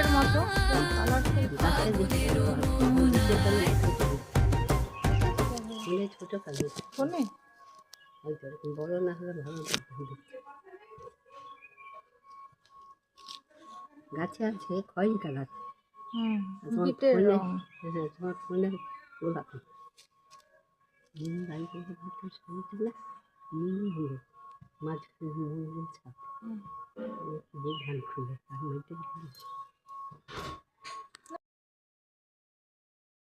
বিটের মতো কালারফুল। গাছটা দেখতে ফোনে ছোটো কাজ ফোনে হয়তো এরকম বড় না হলে ভালো দেখতে। গাছে আছে খয়েরি কালার, তোমার বিটের ফোনে রং। হ্যাঁ তোমার ফোনে গোলাপি বাড়ি থেকে ভাবতে শুনতে না নীল হলো মাঝখানে নীল ছাপ ধান খুলে আর মেয়েদের